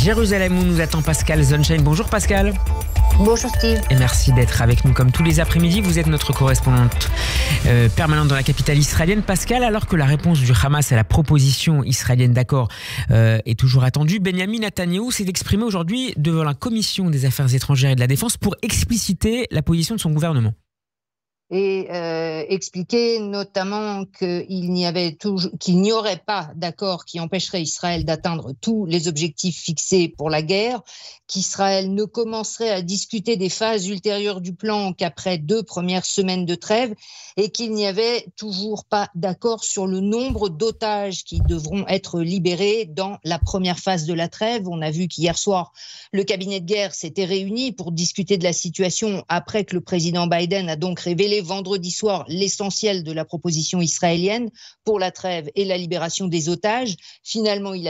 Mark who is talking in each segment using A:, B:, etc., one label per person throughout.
A: Jérusalem où nous attend Pascal Zonshine. Bonjour Pascal.
B: Bonjour Steve.
A: Et merci d'être avec nous comme tous les après-midi. Vous êtes notre correspondante permanente dans la capitale israélienne. Pascal, alors que la réponse du Hamas à la proposition israélienne d'accord est toujours attendue, Benyamin Netanyahou s'est exprimé aujourd'hui devant la commission des affaires étrangères et de la défense pour expliciter la position de son gouvernement.
B: Et expliquer notamment qu'il n'y aurait pas d'accord qui empêcherait Israël d'atteindre tous les objectifs fixés pour la guerre, qu'Israël ne commencerait à discuter des phases ultérieures du plan qu'après 2 premières semaines de trêve et qu'il n'y avait toujours pas d'accord sur le nombre d'otages qui devront être libérés dans la première phase de la trêve. On a vu qu'hier soir, le cabinet de guerre s'était réuni pour discuter de la situation après que le président Biden a donc révélé vendredi soir l'essentiel de la proposition israélienne pour la trêve et la libération des otages. Finalement, il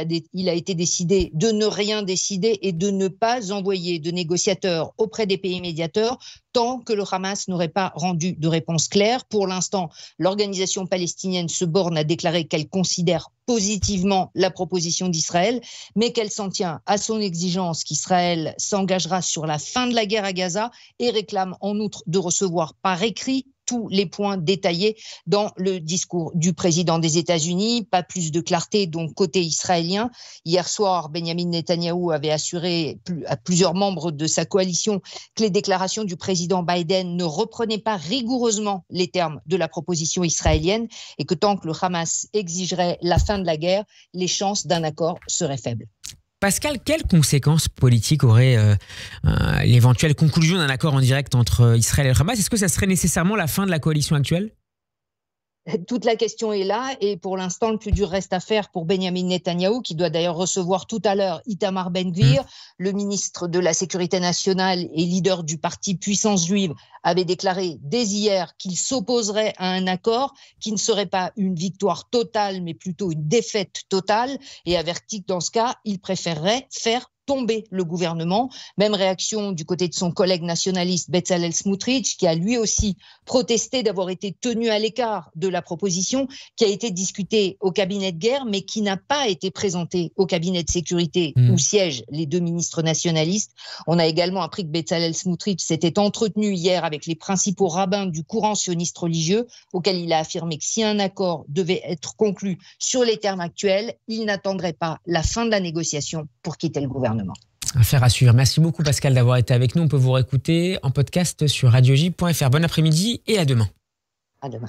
B: a été décidé de ne rien décider et de ne pas envoyer de négociateurs auprès des pays médiateurs tant que le Hamas n'aurait pas rendu de réponse claire. Pour l'instant, l'organisation palestinienne se borne à déclarer qu'elle considère positivement la proposition d'Israël, mais qu'elle s'en tient à son exigence qu'Israël s'engagera sur la fin de la guerre à Gaza et réclame en outre de recevoir par écrit tous les points détaillés dans le discours du président des États-Unis. Pas plus de clarté donc côté israélien. Hier soir, Benyamin Netanyahou avait assuré à plusieurs membres de sa coalition que les déclarations du président Biden ne reprenaient pas rigoureusement les termes de la proposition israélienne et que tant que le Hamas exigerait la fin de la guerre, les chances d'un accord seraient faibles.
A: Pascal, quelles conséquences politiques aurait l'éventuelle conclusion d'un accord en direct entre Israël et le Hamas ? Est-ce que ça serait nécessairement la fin de la coalition actuelle ?
B: Toute la question est là et pour l'instant, le plus dur reste à faire pour Benyamin Netanyahou, qui doit d'ailleurs recevoir tout à l'heure Itamar Ben-Gvir, le ministre de la Sécurité nationale et leader du parti Puissance juive, avait déclaré dès hier qu'il s'opposerait à un accord qui ne serait pas une victoire totale, mais plutôt une défaite totale, et averti que dans ce cas, il préférerait faire tomber le gouvernement. Même réaction du côté de son collègue nationaliste Bezalel Smotrich, qui a lui aussi protesté d'avoir été tenu à l'écart de la proposition qui a été discutée au cabinet de guerre, mais qui n'a pas été présentée au cabinet de sécurité où siègent les 2 ministres nationalistes. On a également appris que Bezalel Smotrich s'était entretenu hier avec les principaux rabbins du courant sioniste religieux, auquel il a affirmé que si un accord devait être conclu sur les termes actuels, il n'attendrait pas la fin de la négociation pour quitter le gouvernement.
A: Affaire à suivre. Merci beaucoup Pascal d'avoir été avec nous. On peut vous réécouter en podcast sur radioj.fr. Bon après-midi et à demain.
B: À demain.